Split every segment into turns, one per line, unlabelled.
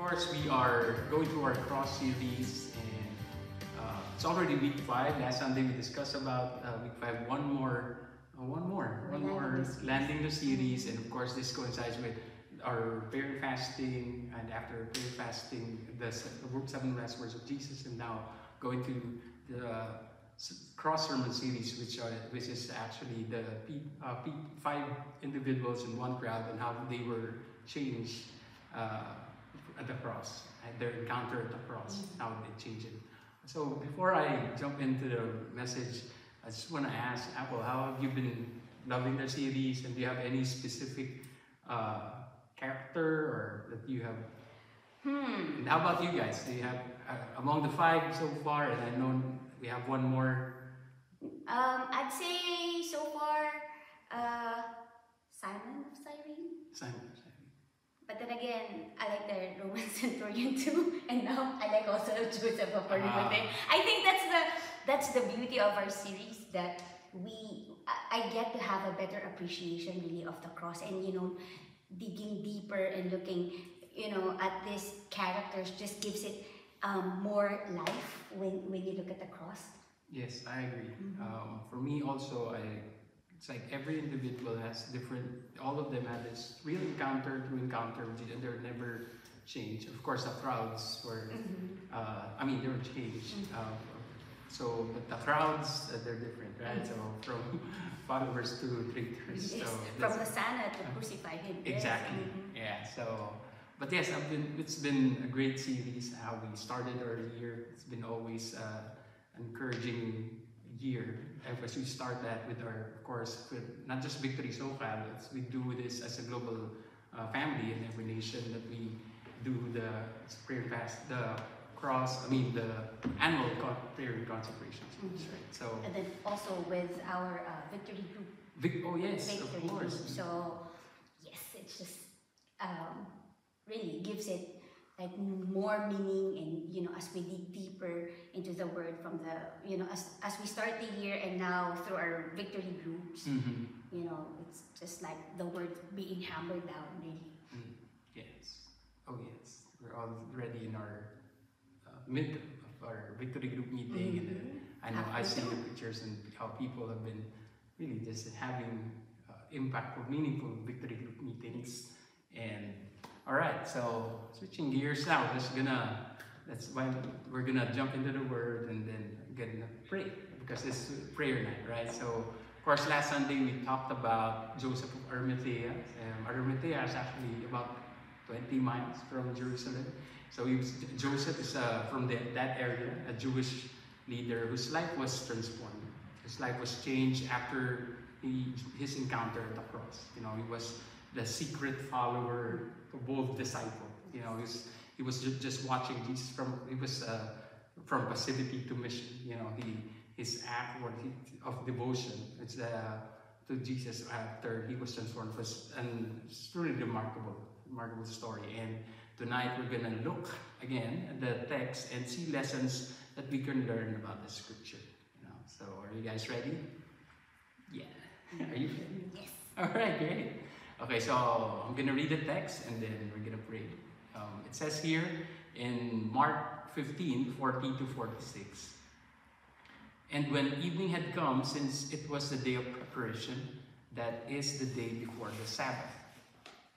course, we are going through our cross series, and it's already week 5. Last Sunday we discussed about week 5. One more landing the series, and of course, this coincides with our prayer fasting, and after prayer fasting, the 7 last words of Jesus, and now going to the cross sermon series, which is actually the 5 individuals in one crowd and how they were changed at the cross, at their encounter at the cross, how they changed it. So before I jump into the message, I just want to ask Apple, how have you been loving the series, and do you have any specific character or that you have? And how about you guys? Do you have among the 5 so far? And I know we have one more.
I'd say so far, Simon of Cyrene.
Simon of Cyrene.
But then again, I like the Roman centurion too, and now I like also Joseph of Arimathea. I think that's the beauty of our series, that I get to have a better appreciation really of the cross, and digging deeper and looking at these characters just gives it more life when you look at the cross.
Yes, I agree. For me also, it's like every individual has different, all of them have this real encounter to encounter, and they're never changed. Of course, the crowds were, they were changed. But the crowds, they're different, right? So from followers to traitors.
Yes.
So
from Hosanna to crucify him.
Exactly.
Yes.
Yeah. But yes, it's been a great series. How we started our year. It's been always encouraging year. As we start that with our, of course, with not just Victory SoCal, we do this as a global family in every nation, that we do the prayer fast, the annual prayer and consecration. Right? So,
and then also with our Victory group.
Oh yes,
Victory
of course.
Group. So yes, it's just really gives it like more meaning, and as we dig deeper into the word from the as we start the year, and now through our Victory groups, it's just like the word being hammered down really.
Yes. Oh yes, we're already in our mid of our Victory group meeting, and I know I see the pictures and how people have been really just having impactful, meaningful Victory group meetings. And all right, so switching gears now, that's why we're gonna jump into the word, and then gonna pray, because it's prayer night, right? So of course, last Sunday we talked about Joseph of Arimathea. Arimathea is actually about 20 miles from Jerusalem. So Joseph is from that area, a Jewish leader whose life was transformed. His life was changed after his encounter at the cross. He was the secret follower, the bold disciple. He was just watching Jesus from passivity to mission. His act of devotion to Jesus after he was transformed and it's really remarkable story. And tonight we're gonna look again at the text and see lessons that we can learn about the scripture. So are you guys ready? Yeah. Are you ready?
Yes.
All right, great. Okay, so I'm gonna read the text and then we're gonna pray. It says here in Mark 15:40-46. And when evening had come, since it was the day of preparation, that is the day before the Sabbath,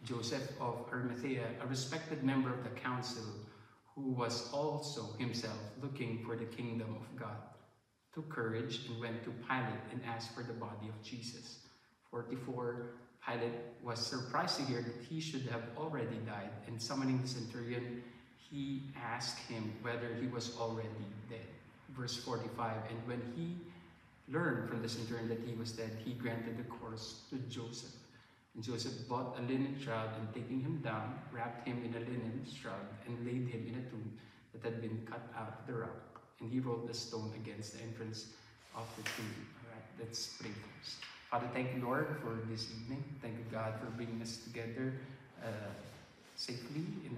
Joseph of Arimathea, a respected member of the council, who was also himself looking for the kingdom of God, took courage and went to Pilate and asked for the body of Jesus. 44, Pilate was surprised to hear that he should have already died, and summoning the centurion, he asked him whether he was already dead. Verse 45, and when he learned from the centurion that he was dead, he granted the course to Joseph. And Joseph bought a linen shroud, and taking him down, wrapped him in a linen shroud, and laid him in a tomb that had been cut out of the rock. And he rolled a stone against the entrance of the tomb. All right, let's pray first. Father, thank you, Lord, for this evening. Thank you, God, for bringing us together safely in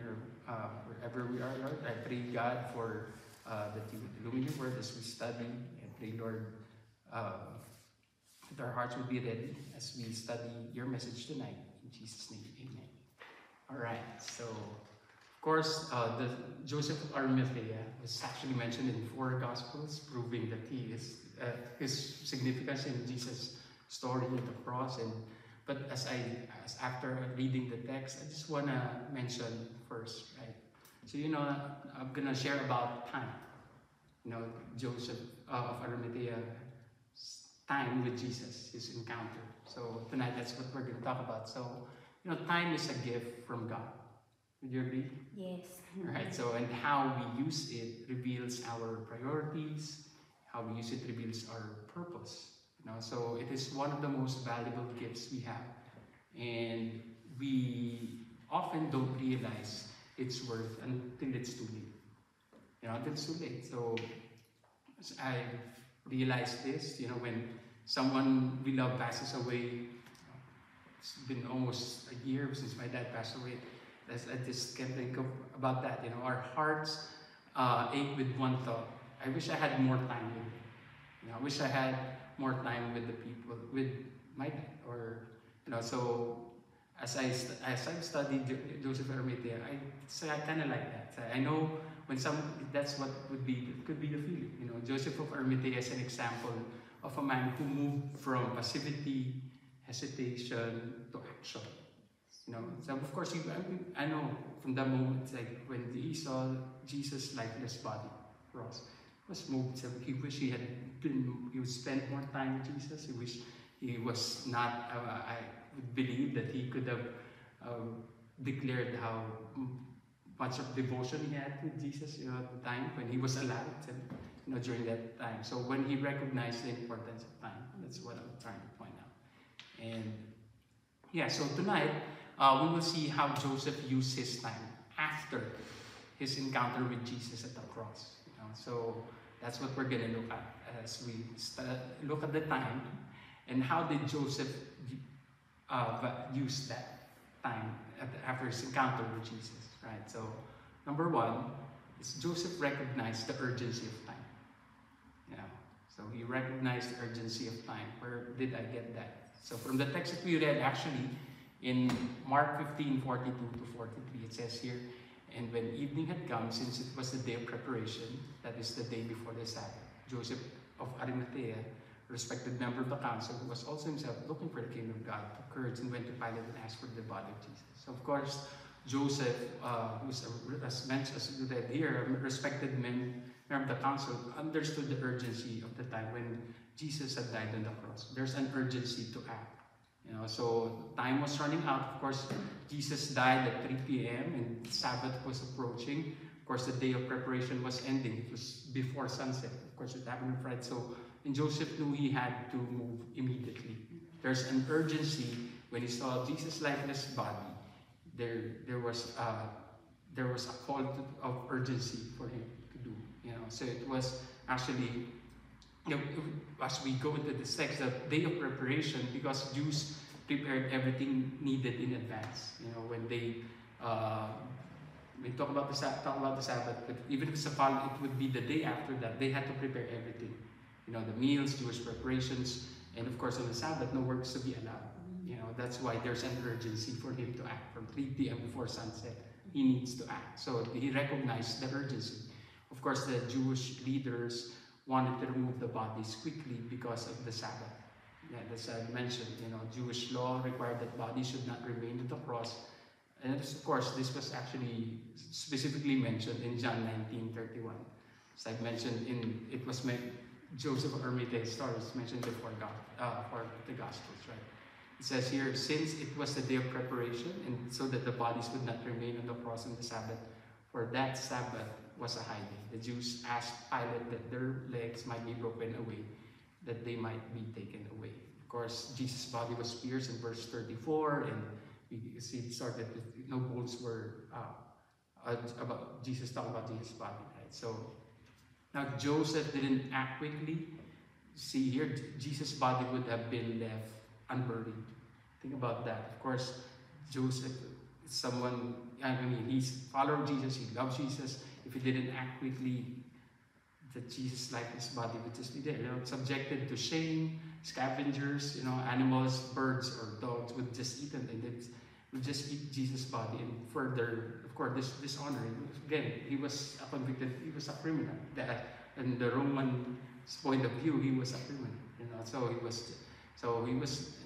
wherever we are, Lord. I pray, God, for that you would illumine your word as we study. I pray, Lord, that our hearts would be ready as we study your message tonight. In Jesus' name, amen. All right, so Of course, the Joseph of Arimathea was actually mentioned in 4 Gospels, proving that he is his significance in Jesus' story at the cross. And but as after reading the text, I just wanna mention first, right? So I'm gonna share about time. Joseph of Arimathea time with Jesus, his encounter. So tonight, that's what we're going to talk about. So, time is a gift from God. Would you agree?
Yes.
Right. So, and how we use it reveals our priorities. How we use it reveals our purpose. So it is one of the most valuable gifts we have, and we often don't realize its worth until it's too late. Until it's too late. So I realized this, when someone we love passes away. It's been almost a year since my dad passed away. I just can't think about that. Our hearts ache with one thought. I wish I had more time with him. I wish I had more time with the people, with my dad. Or, so as I've studied Joseph Arimathea, I kind of like that. I know when that's what could be the feeling. Joseph of Arimathea is an example of a man who moved from passivity, hesitation to action. So of course, I know from the moment, like when he saw Jesus' lifeless body cross, he was moved. So he wished he would spend more time with Jesus. He wished he was not. I would believe that he could have declared how much of devotion he had to Jesus, at the time when he was alive, and during that time. So when he recognized the importance of time, that's what I'm trying to point out. And yeah, so tonight we will see how Joseph used his time after his encounter with Jesus at the cross. So that's what we're gonna look at as we look at the time, and how did Joseph use that time after his encounter with Jesus. Right, so number one is Joseph recognized the urgency of time. So he recognized the urgency of time. Where did I get that? So from the text that we read, actually, in Mark 15:42 to 43, it says here, and when evening had come, since it was the day of preparation, that is the day before the Sabbath, Joseph of Arimathea, a respected member of the council, who was also himself looking for the kingdom of God, took courage and went to Pilate and asked for the body of Jesus. So of course, Joseph, who's as mentioned as we read here, a respected member of the council, understood the urgency of the time when Jesus had died on the cross. There's an urgency to act. So time was running out. Of course, Jesus died at 3 p.m. and Sabbath was approaching. Of course, the day of preparation was ending. It was before sunset. Of course, it happened on Friday. So, and Joseph knew he had to move immediately. There's an urgency when he saw Jesus' lifeless body. There was a call of urgency for him to do. So it was actually, as we go into the text, the day of preparation, because Jews prepared everything needed in advance. When they we talk about the Sabbath, but even if it's it would be the day after that. They had to prepare everything. The meals, Jewish preparations, and of course on the Sabbath, no works to be allowed. That's why there's an urgency for him to act. From 3 p.m. before sunset, he needs to act. So he recognized the urgency. Of course, the Jewish leaders wanted to remove the bodies quickly because of the Sabbath. Yeah, as I mentioned, Jewish law required that bodies should not remain at the cross. And of course, this was actually specifically mentioned in John 19:31. As I mentioned, it was Joseph of Arimathea's story is mentioned before for the Gospels, right? It says here, since it was the day of preparation, and so that the bodies would not remain on the cross on the Sabbath, for that Sabbath was a high day. The Jews asked Pilate that their legs might be broken away, that they might be taken away. Of course, Jesus' body was pierced in verse 34, and we see it started with no bones were about Jesus, talking about Jesus' body, right? So now Joseph didn't act quickly. See here, Jesus' body would have been left unburied. Think about that. Of course, Joseph is someone, he's a follower of Jesus, he loves Jesus. If he didn't act quickly, that Jesus' lifeless body would just be there, subjected to shame. Scavengers, animals, birds or dogs would just eat it. And would just eat Jesus' body and further, of course, dishonor. Again, he was a convicted, he was a criminal. In the Roman point of view, he was a criminal.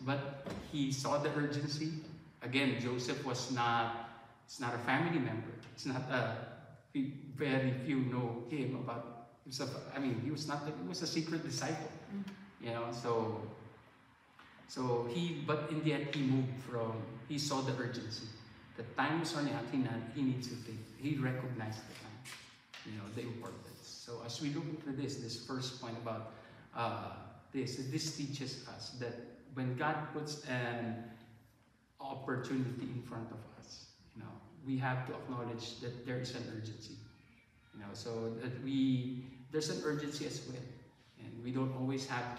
But he saw the urgency. Again, Joseph was not. It's not a family member. It's not a. Very few know him about. He was not. He was a secret disciple. But in the end, he moved from. He saw the urgency. The time was running out. He needs to take. He recognized the time. The importance. So as we look into this first point about this teaches us that when God puts an opportunity in front of us, we have to acknowledge that there is an urgency. So that there's an urgency as well, and we don't always have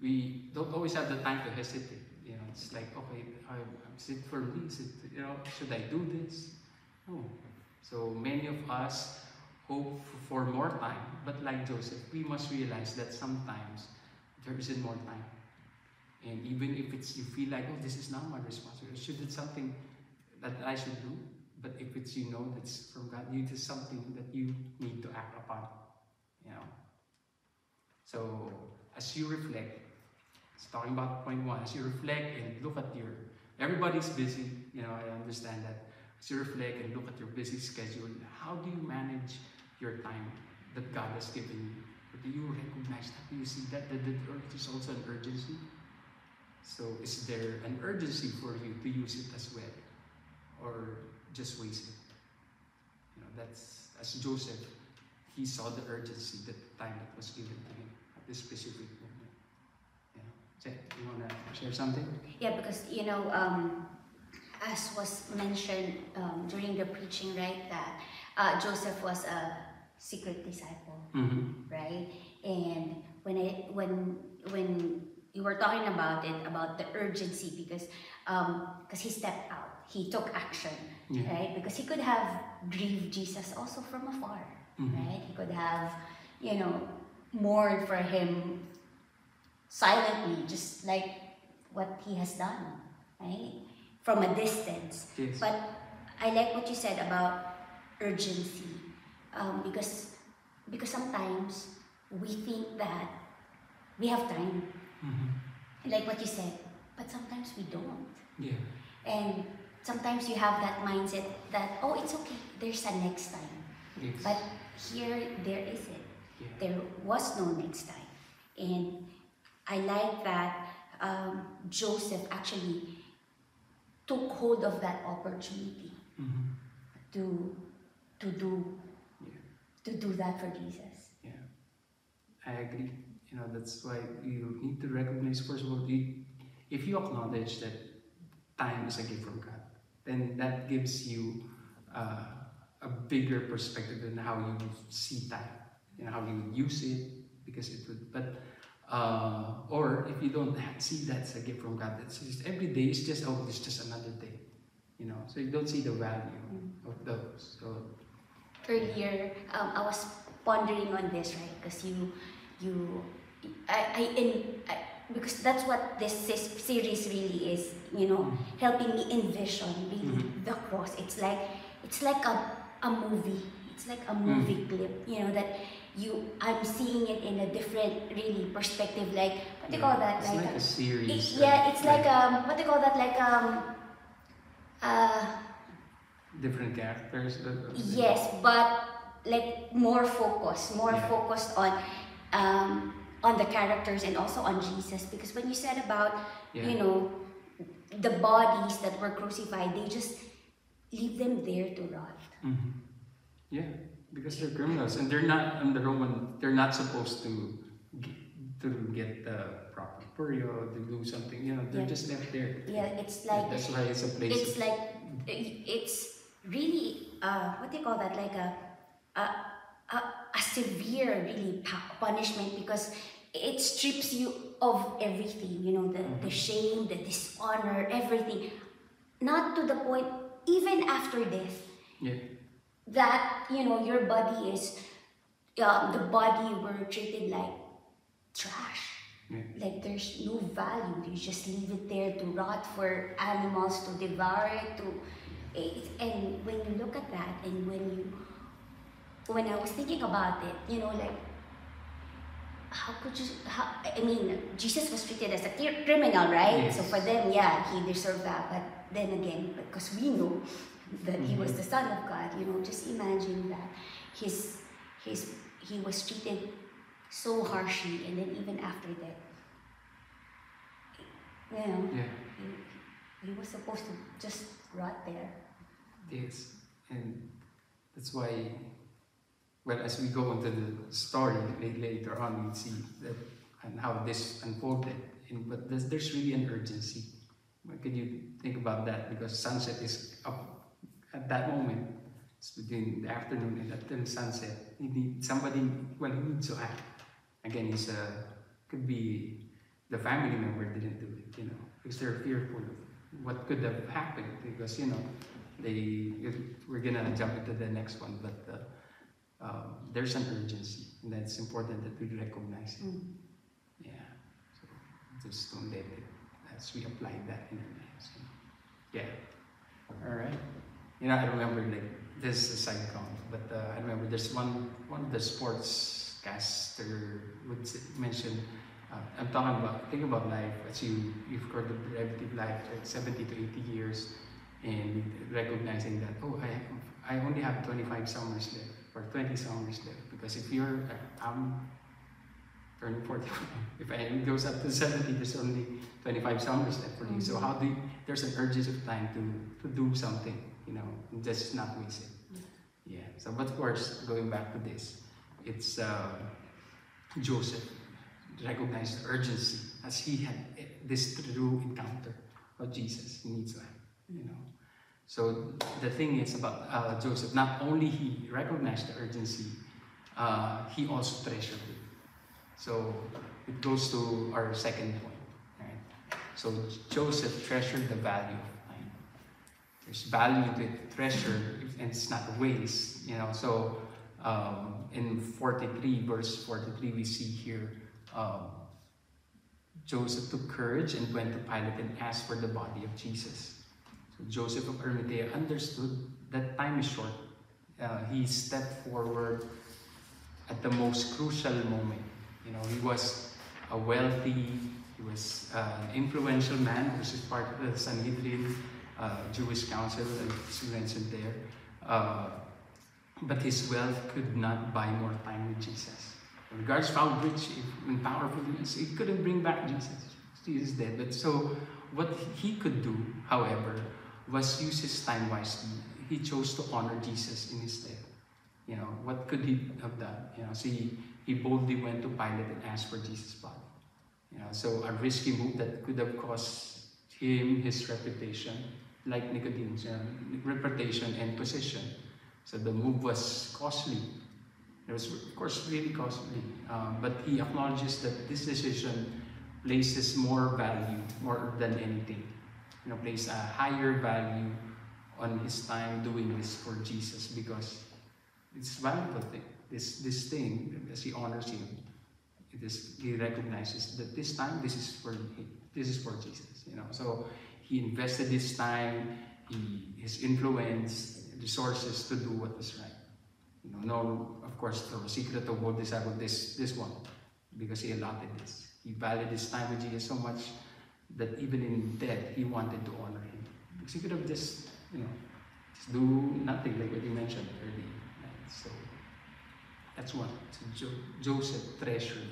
the time to hesitate. It's like, okay, is it for me? Should I do this? No. So many of us hope for more time, but like Joseph, we must realize that sometimes there isn't more time. And even if you feel like, oh, this is not my responsibility, should it's something that I should do, but if it's that's from God, it is something that you need to act upon. So as you reflect, it's talking about point 1, as you reflect and look at everybody's busy, I understand that. As you reflect and look at your busy schedule, how do you manage your time that God has given you? Do you recognize that? Do you see that there's also an urgency? So is there an urgency for you to use it as well? Or just waste it? That's as Joseph, he saw the urgency, the time that was given to him at this specific moment. You want to share something?
Yeah, because as was mentioned during the preaching, right, that Joseph was a secret disciple, right? And when you were talking about it, about the urgency, because he stepped out, he took action, right? Because he could have grieved Jesus also from afar, right? He could have, mourned for him silently, just like what he has done, right? From a distance.
Yes.
But I like what you said about urgency, because sometimes we think that we have time, like what you said, but sometimes we don't.
Yeah.
And sometimes you have that mindset that, oh, it's okay, there's a next time.
Yes.
But here, there isn't.
Yeah.
There was no next time. And I like that Joseph actually took hold of that opportunity to do that for Jesus.
Yeah, I agree. That's why you need to recognize, first of all, if you acknowledge that time is a gift from God, then that gives you a bigger perspective on how you see time, how you use it, because it would. But or if you don't see that's a gift from God, that's just every day is just it's just another day, So you don't see the value of those. So
earlier, I was pondering on this, right? Because because that's what this series really is, helping me envision really the cross. It's like a movie. It's like a movie clip, that I'm seeing it in a different really perspective. Like, what do you call that?
It's like a series.
It's like what do you call that? Like
different characters.
Yes, but like more focused on the characters and also on Jesus. Because when you said about the bodies that were crucified, they just leave them there to rot.
Yeah, because they're criminals and they're not on the Roman. They're not supposed to get the proper burial, to do something. They're just left there.
Yeah, it's like
that's why it's a place.
It's like it's really what do you call that? Like a severe really punishment, because it strips you of everything. The shame, the dishonor, everything. Not to the point even after death.
Yeah.
That your body is the body were treated like trash,
Yeah.
Like there's no value. You just leave it there to rot for animals to devour it. And when you look at that, and when I was thinking about it, like how could you? I mean, Jesus was treated as a criminal, right?
Yes.
So for them, yeah, he deserved that. But then again, because we know that he was the Son of God, just imagine that his he was treated so harshly, and then even after that,
Yeah.
he was supposed to just rot there.
Yes. And that's why, well, as we go into the story later on, we see that and how this unfolded. But there's really an urgency. What could you think about that? Because sunset is up at that moment. It's between the afternoon and the sunset. Somebody, well, he needs to act. Again, could be the family member didn't do it, because they're fearful of what could have happened. Because we're gonna jump into the next one, but there's an urgency, and that's important that we recognize it. Yeah, so just don't let it as we apply that in our lives. Yeah, all right. I remember, like, this is a side comment, but I remember there's one of the sportscaster would mention. I'm talking about, think about life as you've got the brevity of life, like 70 to 80 years, and recognizing that, I only have 25 summers left, or 20 summers left, because if I'm turning 41, if it goes up to 70, there's only 25 summers left for you. So there's an urgency of time to do something, and just not waste it. Yeah. So, but of course, going back to this, it's Joseph recognized the urgency as he had this true encounter of Jesus. He needs that, So the thing is about Joseph, not only he recognized the urgency, he also treasured it. So it goes to our second point, right? So Joseph treasured the value of time. There's value to it, treasure, and it's not waste, So in 43, verse 43, we see here, Joseph took courage and went to Pilate and asked for the body of Jesus. So Joseph of Arimathea understood that time is short. He stepped forward at the most crucial moment. He was a wealthy, he was an influential man, which is part of the Sanhedrin, Jewish council, as you mentioned there. But his wealth could not buy more time with Jesus. Regardless of how rich and powerful he is, he couldn't bring back Jesus. Jesus is dead. But so what he could do, however, was use his time wisely. He chose to honor Jesus in his stead. What could he have done? So he boldly went to Pilate and asked for Jesus' body. So a risky move that could have cost him his reputation, like Nicodemus, reputation and position. So the move was costly. It was, of course, really costly. But he acknowledges that this decision places more value, more than anything. Place a higher value on his time doing this for Jesus, because it's valuable thing. This thing, as he honors him, he recognizes that this time, this is for Jesus. So he invested his time, his influence, resources to do what is right. No, of course, the secret of what this one, because he allotted this. He valued his time with Jesus so much that even in death, he wanted to honor him. Because he could have just do nothing, like what you mentioned earlier. Right? So that's one. So Joseph treasured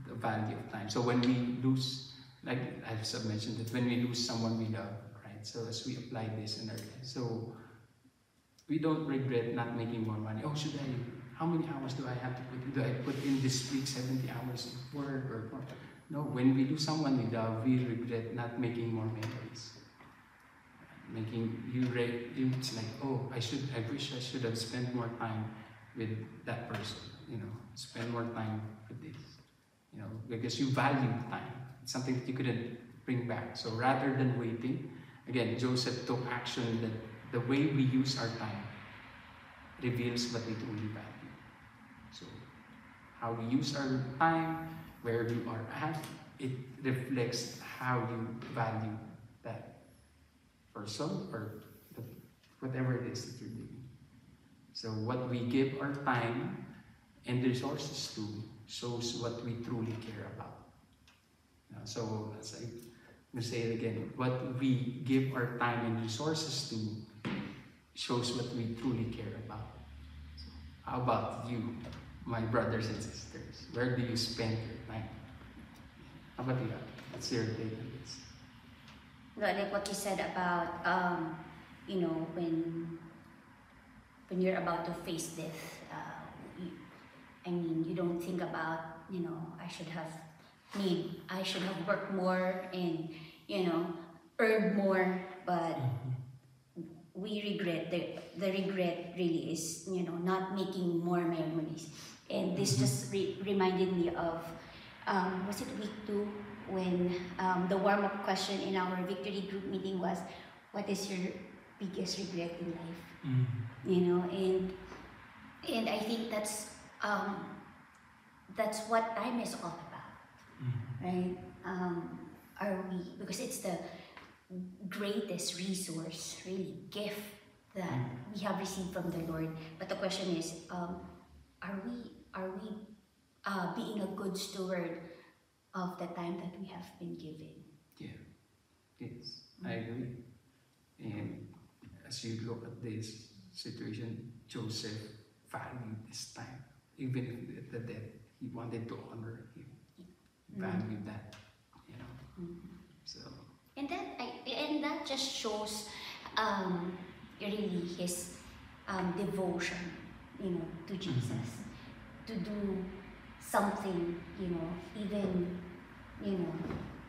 the value of time. So when we lose, like I've mentioned, that when we lose someone we love, right? So as we apply this in our lives, so we don't regret not making more money. How many hours do I have to put in? Do I put in this week 70 hours of work or more? No, when we lose someone we love, we regret not making more memories. It's like, I wish I should have spent more time with that person, spend more time with this, because you value time. It's something that you couldn't bring back. So rather than waiting, again, Joseph took action that the way we use our time reveals what we truly value. So how we use our time where you are at, it reflects how you value that person or whatever it is that you're doing. So what we give our time and resources to shows what we truly care about. So as I'm going to say it again, what we give our time and resources to shows what we truly care about. So how about you, my brothers and sisters? Where do you spend your time? How about you? What's your take on this?
Well, like what you said about, you know, when you're about to face death, I mean, you don't think about, you know, I should have worked more and, you know, earned more, but we regret, the regret really is, you know, not making more memories. And this just reminded me of, was it week 2 when the warm-up question in our victory group meeting was, what is your biggest regret in life? You know, and I think that's what time is all about, right? Are we, because it's the greatest resource, really, gift that we have received from the Lord. But the question is, are we being a good steward of the time that we have been given?
Yeah, yes, I agree. And as you look at this situation, Joseph valued his time, even if at the death he wanted to honor him, valued that, you know. So.
And that just shows really his devotion, you know, to Jesus, to do something, you know, even, you know,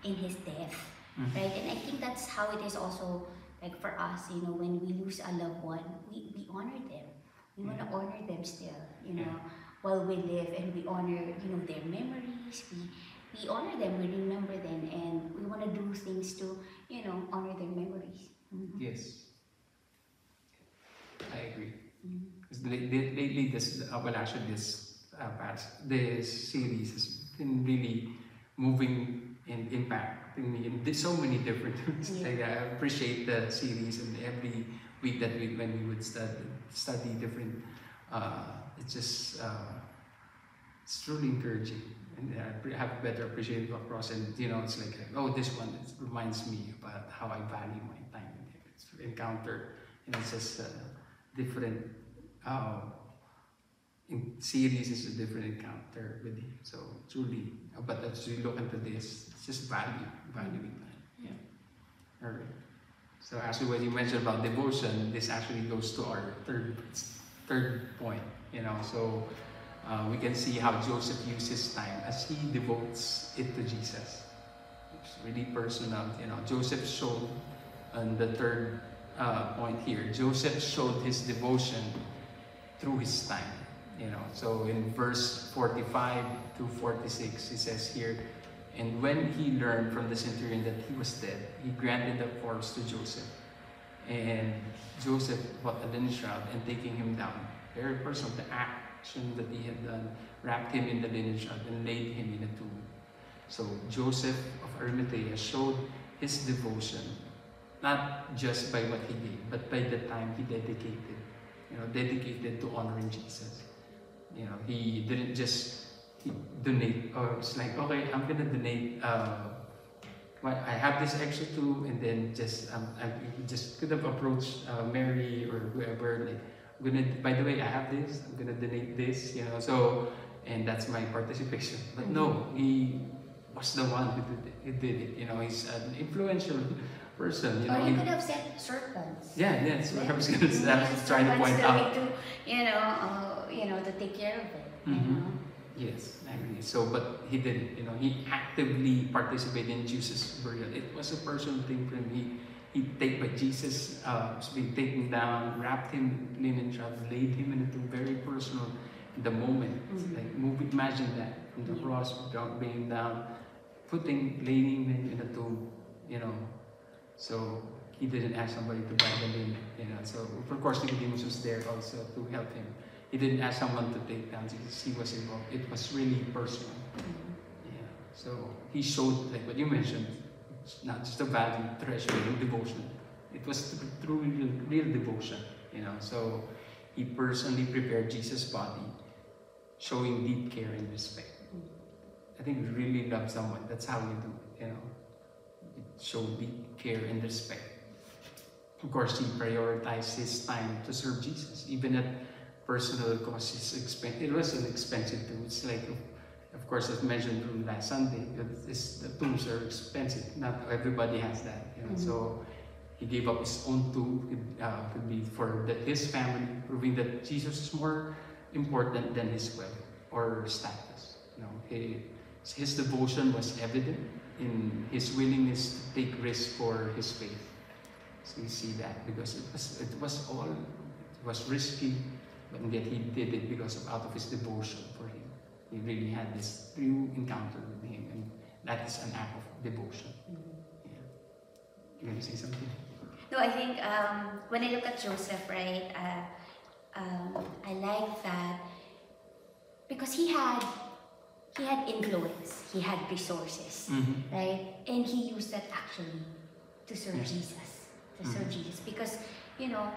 in his death, right? And I think that's how it is also, like for us, you know, when we lose a loved one, we honor them. We want to honor them still, you know, while we live, and we honor, you know, their memories. We honor them, we remember them, and we want to do things to, you know, honor their memories.
Yes, I agree. Because lately, this this series has been really moving and impacting me in so many different ways. Like, I appreciate the series, and every week that when we would study different, it's just it's truly encouraging. And I have a better appreciation across, and you know, it's like, oh, this one, it reminds me about how I value my time. It's encounter, and it's just different. In series is a different encounter with him. So truly, but as we look into this, it's just valuing time. Yeah. All right. So actually, when you mentioned about devotion, this actually goes to our third point. You know, so. We can see how Joseph uses time as he devotes it to Jesus. It's really personal. You know, Joseph showed on the third point here. Joseph showed his devotion through his time. You know, so in verse 45 to 46, he says here, and when he learned from the centurion that he was dead, he granted the corpse to Joseph. And Joseph bought a linen shroud, and taking him down, very personal, the act that he had done, wrapped him in the linen shroud and laid him in a tomb. So Joseph of Arimathea showed his devotion, not just by what he did, but by the time he dedicated to honoring Jesus. You know, he didn't just donate, or it's like, okay, I'm gonna donate. I have this extra too, and then I just could have approached Mary or whoever, like, by the way, I have this, I'm gonna donate this, you know, so, and that's my participation. But no, he was the one who did it, you know, he's an influential person, you know.
Or he could have sent servants.
Yeah, that's what I was trying to point out.
To take care of it, you know.
Yes, I agree. So, but he didn't, you know, he actively participated in Jesus' burial. It was a personal thing for him. Jesus was being taken down, wrapped him in linen shroud, laid him in a tomb, very personal in the moment. Like, imagine that, from the cross, being down, laying him in a tomb, you know. So he didn't ask somebody to buy the linen, you know. So of course Nicodemus was there also to help him. He didn't ask someone to take down Jesus. He was involved. It was really personal. Yeah. So he showed, like what you mentioned, it's not just a value, treasure, and devotion. It was through real devotion, you know. So he personally prepared Jesus' body, showing deep care and respect. I think we really love someone. That's how you do it, you know. Show deep care and respect. Of course, he prioritized his time to serve Jesus, even at personal cost. It was an expensive tool. It's like, of course, as mentioned from last Sunday, the tools are expensive. Not everybody has that, you know. So he gave up his own tool. Could be for his family, proving that Jesus is more important than his wealth or status. You know, his devotion was evident in his willingness to take risks for his faith. So you see that because it was risky, but yet he did it because out of his devotion for him. He really had this true encounter with him, and that is an act of devotion. Yeah. You want to say something?
No, I think when I look at Joseph, right, I like that because he had influence, he had resources, right, and he used that actually to serve Jesus. Serve Jesus, because you know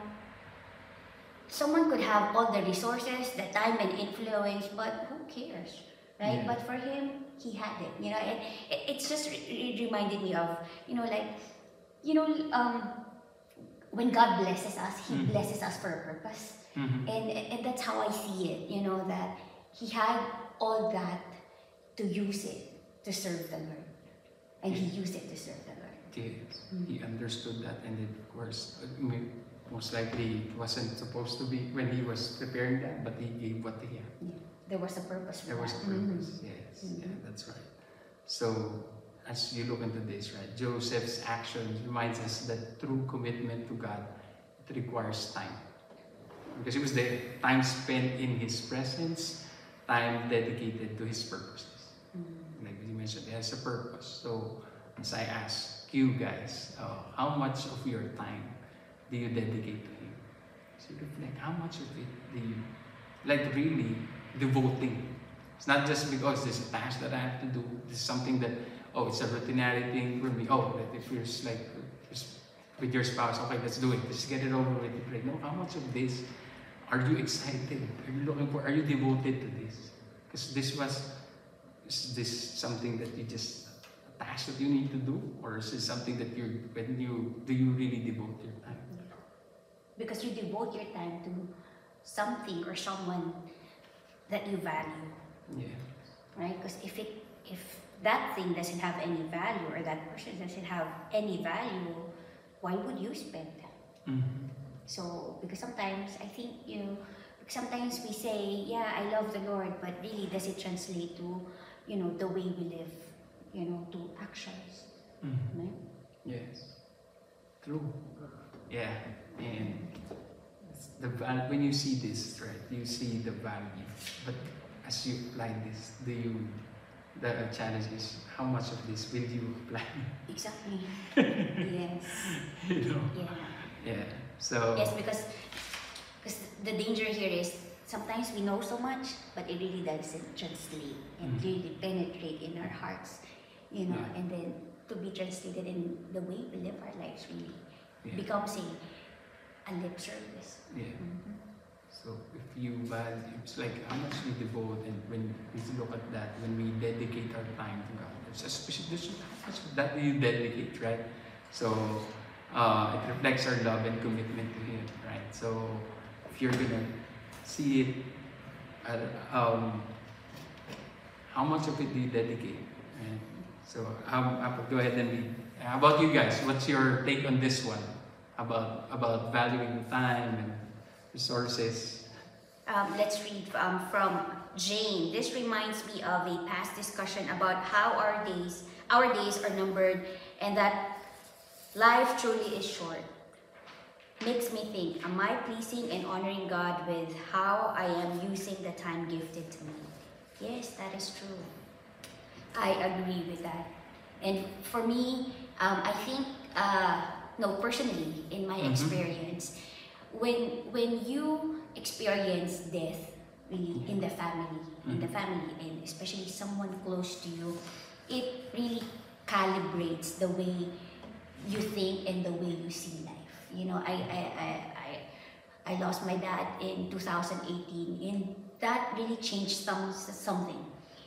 someone could have all the resources, the time and influence, but who cares, right? But for him, he had it, you know. And it's just it reminded me of, you know, like, you know, when God blesses us, He blesses us for a purpose, and that's how I see it, you know, that He had all that to use it to serve the Lord, and He used it to serve the Lord.
Yes, he understood that, and it, of course, most likely it wasn't supposed to be when he was preparing that, but he gave what he had.
Yeah. There was a purpose for
There was a purpose, yes, yeah, that's right. So, as you look into this, right, Joseph's actions reminds us that true commitment to God, it requires time. Because it was the time spent in His presence, time dedicated to His purposes. Like you mentioned, it has a purpose. So, as I ask you guys, how much of your time do you dedicate to Him? So you reflect, how much of it do you, like, really devoting? It's not just because there's a task that I have to do. It's something that, oh, it's a routinary thing for me. Oh, that if you're like with your spouse, okay, let's do it. Just get it over with. Right? No, how much of this are you excited? Are you looking for? Are you devoted to this? Because is this something that you just task that you need to do, or is it something that do you really devote your time?
Because you devote your time to something or someone that you value.
Yeah.
Right? Because if that thing doesn't have any value, or that person doesn't have any value, why would you spend that? So, because sometimes I think, you know, sometimes we say, yeah, I love the Lord, but really does it translate to, you know, the way we live, you know, to actions? Right?
Yes. True. Yeah. And when you see this, right, you see the value. But as you apply this, the challenge is, how much of this will you apply?
Exactly. Yes.
You know?
Yeah.
Yeah. So.
Yes, because the danger here is sometimes we know so much, but it really doesn't translate and really penetrate in our hearts, you know, and then to be translated in the way we live our lives really becomes a lip service.
Yeah. So if you value, it's like how much we devote, and when we look at that, when we dedicate our time to God, it's especially how much of that do you dedicate, right? So it reflects our love and commitment to Him, right? So if you're gonna see it, how much of it do you dedicate? Right? So go ahead and read. How about you guys? What's your take on this one? About valuing time and resources?
Let's read from Jane. This reminds me of a past discussion about how our days are numbered, and that life truly is short. Makes me think, am I pleasing and honoring God with how I am using the time gifted to me? Yes, that is true. I agree with that. And for me, I think, personally, in my experience, when you experience death really in the family, and especially someone close to you, it really calibrates the way you think and the way you see life. You know, I lost my dad in 2018, and that really changed something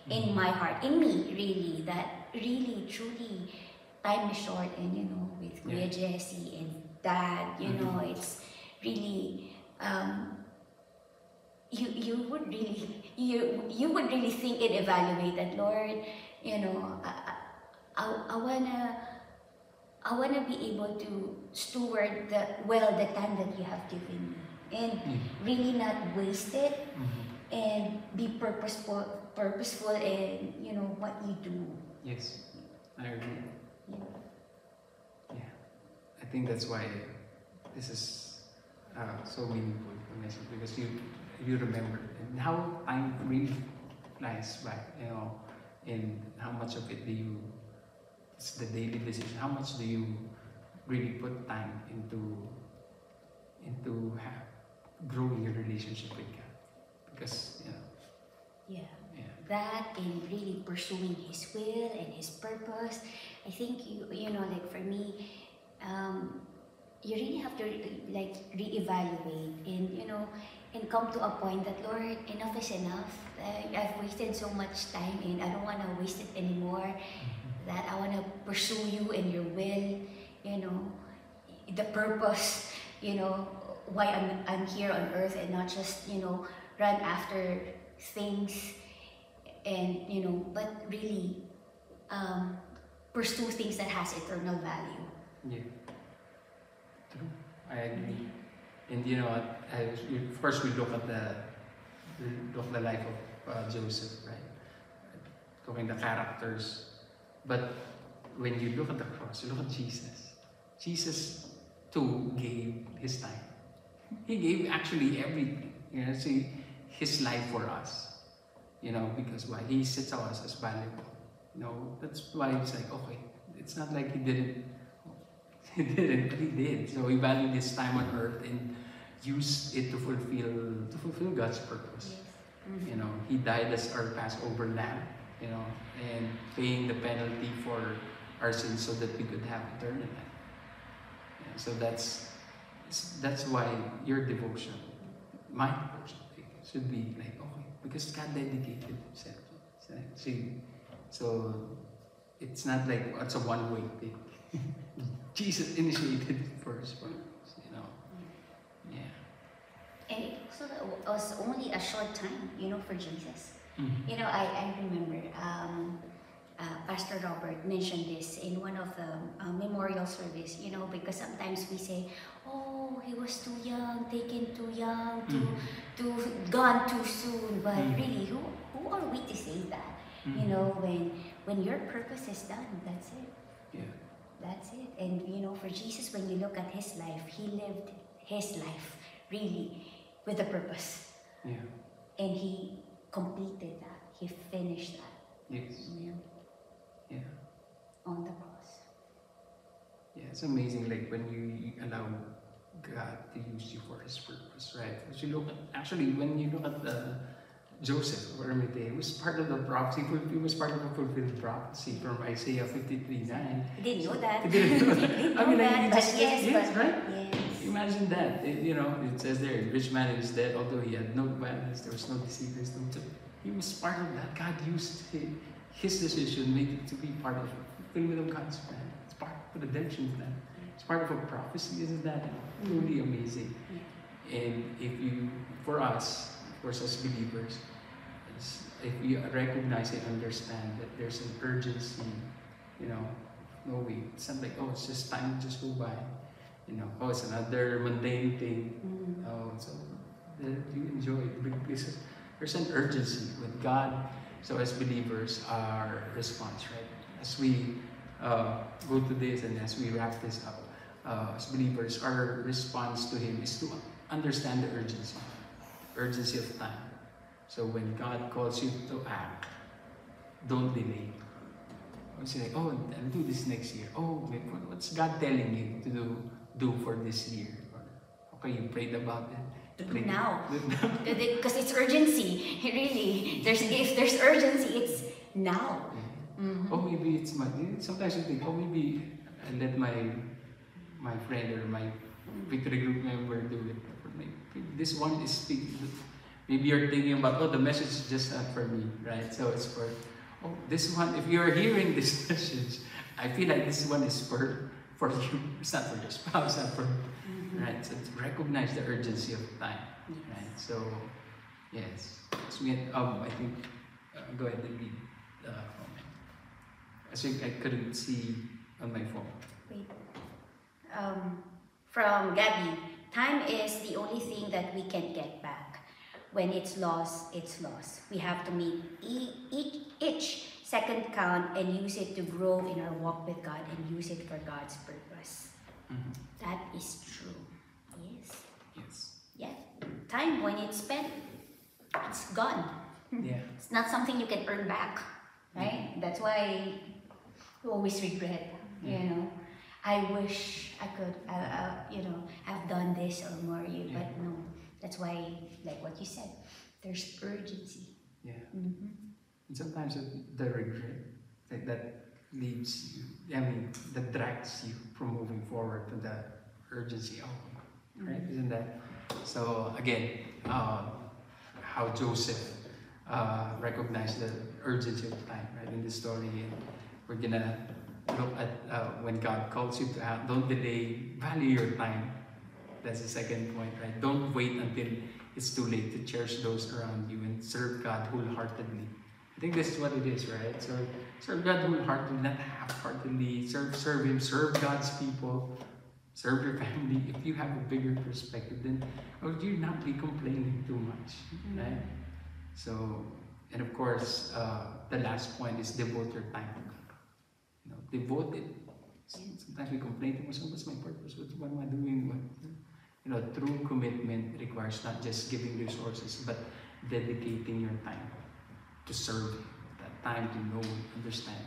in my heart, in me, really. That really, truly, time is short, and you know, with Kuya Jesse and Dad, you know, it's really. You would really you would really think and evaluate that, Lord, you know, I wanna be able to steward the time that you have given me, and really not waste it, and be purposeful in, you know, what you do.
Yes, I agree. Yeah, I think that's why this is so meaningful for me, because you remember and how time really flies by, you know, and how much of it do you, it's the daily decision, how much do you really put time into growing your relationship with God, because you know,
That and really pursuing His will and His purpose. I think you know, like for me, you really have to like reevaluate, and you know, and come to a point that, Lord, enough is enough. I've wasted so much time, and I don't want to waste it anymore. That I want to pursue you and your will, you know, the purpose, you know, why I'm here on earth, and not just, you know, run after things, and you know, but really pursue things that has eternal value.
Yeah, true. I agree. And you know, of course, we look at the life of Joseph, right? Looking at the characters, but when you look at the cross, you look at Jesus. Jesus too gave his time. He gave actually everything. You know, see, his life for us. You know, because why? He sees us as valuable. You know, that's why he's like, okay, it's not like he didn't. He didn't, but he did. So he valued his time on earth and used it to fulfill God's purpose.
Yes.
You know, he died as our Passover lamb, you know, and paying the penalty for our sins so that we could have eternal life. Yeah, so that's why your devotion, my devotion, should be like, okay, because God dedicated himself. See, so it's not like it's a one-way thing. Jesus initiated first for us, you know. Yeah.
And it also was only a short time, you know, for Jesus.
Mm-hmm.
You know, I remember Pastor Robert mentioned this in one of the memorial service, you know, because sometimes we say, oh, he was too young, taken too young, too gone too soon. But really, who are we to say that? You know, when your purpose is done, that's it.
Yeah.
That's it. And you know, for Jesus, when you look at his life, he lived his life really with a purpose.
Yeah.
And he completed that. He finished that.
Yes.
Yeah.
Yeah.
On the cross.
Yeah, it's amazing, like when you allow God to use you for his purpose, right? Because you look at, actually, when you look at Joseph or Arimathea, it was part of the prophecy. It was part of the fulfilled prophecy from Isaiah 53:9.
He didn't know that.
He didn't know that.
Didn't
I mean,
know
like,
that,
he
but
just,
yes,
yes, right?
Yes.
Imagine that. You know, it says there, rich man is dead, although he had no violence, there was no deceit, there's no. He was part of that. God used his decision, made it to be part of the fulfillment of God's plan. It's part of the redemption plan. It's part of a prophecy. Isn't that truly amazing?
Yeah.
And if you, for us, of course, as believers, if we recognize and understand that there's an urgency, you know, no way. It's not like, oh, it's just time to just go by. You know, oh, it's another mundane thing. Oh, so you enjoy it because there's an urgency with God. So as believers, our response, right? As we go to this and as we wrap this up, as believers, our response to Him is to understand the urgency of time. So when God calls you to act, don't delay. Don't say, oh, I'll do this next year. Oh, what's God telling you to do for this year? Okay, you prayed about it.
Do now. Because it's urgency. Really. If there's urgency, it's now.
Oh, maybe it's my. Sometimes you think, oh, maybe I let my friend or my victory group member do it. Maybe this one is speaking. Maybe you're thinking about, oh, the message is just not for me, right? So it's for, oh, this one. If you're hearing this message, I feel like this one is for you. It's not for your spouse, not for, right? So to recognize the urgency of time, right? So yes, so I think go ahead and read the comment. I think I couldn't see on my phone.
Wait. From Gabby, time is the only thing that we can get back. When it's lost, it's lost. We have to make each second count and use it to grow in our walk with God and use it for God's purpose. That is true. Yes.
Yes.
Yeah. Time, when it's spent, it's gone.
Yeah.
It's not something you can earn back, right? That's why we always regret, you know. I wish I could, you know, have done this or more, but no. That's why, like what you said, there's urgency.
Yeah. And sometimes the regret that leaves you, I mean, that drags you from moving forward to the urgency of, right? Isn't that? So again, how Joseph recognized the urgency of time, right? In this story, and we're gonna look at when God calls you to have, don't delay, value your time. That's the second point, right? Don't wait until it's too late to cherish those around you and serve God wholeheartedly. I think this is what it is, right? So serve God wholeheartedly, not half-heartedly. Serve Him, serve God's people, serve your family. If you have a bigger perspective, then you'll not be complaining too much, right? So, and of course, the last point is devote your time to God. You know, devote it. Sometimes we complain to ourselves, what's my purpose? What am I doing? You know, true commitment requires not just giving resources, but dedicating your time to serve Him. That time to know and understand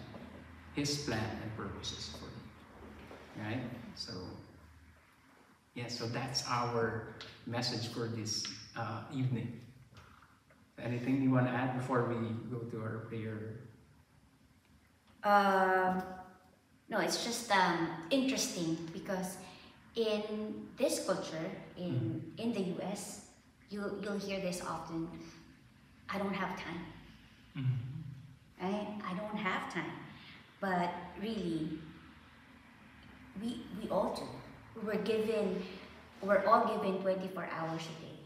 His plan and purposes for you. Right? So, yeah, so that's our message for this evening. Anything you want to add before we go to our prayer?
No, it's just interesting because in this culture, in the US, you'll hear this often. I don't have time. Right? I don't have time. But really, we all do. We're all given 24 hours a day.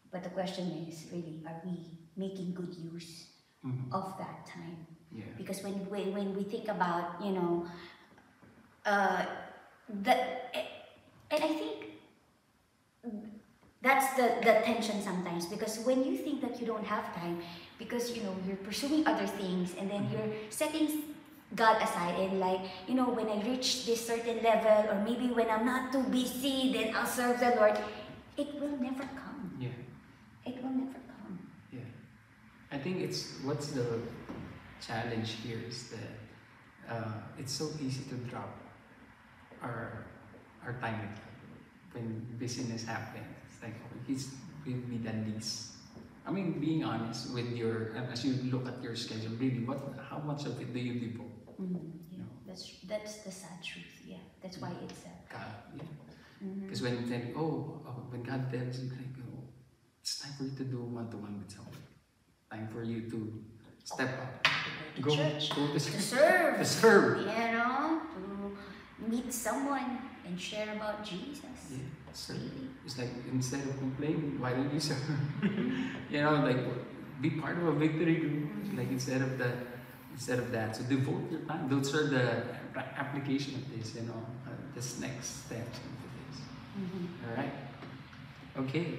But the question is, really, are we making good use of that time?
Yeah.
Because when we think about, you know, and I think that's the tension sometimes, because when you think that you don't have time because, you know, you're pursuing other things and then you're setting God aside and like, you know, when I reach this certain level or maybe when I'm not too busy, then I'll serve the Lord. It will never come.
Yeah.
It will never come.
Yeah. I think what's the challenge here is that it's so easy to drop our time with God when busyness happens. It's like, oh, He's with me the least. I mean, being honest with as you look at your schedule, really, how much of it do you devote?
Yeah, that's the sad truth. Yeah, that's why it's
God, yeah. Because when you think, when God tells you, like, it's time for you to do one-to-one with someone. Time for you to step up,
go to church, to
serve,
you know, to meet someone and share about Jesus.
Yeah, serve. It's like, instead of complaining, why don't you serve? You know, like, be part of a victory group. Like, instead of that, so devote your time. Don't serve the application of this, you know, this next steps into this. All right. Okay.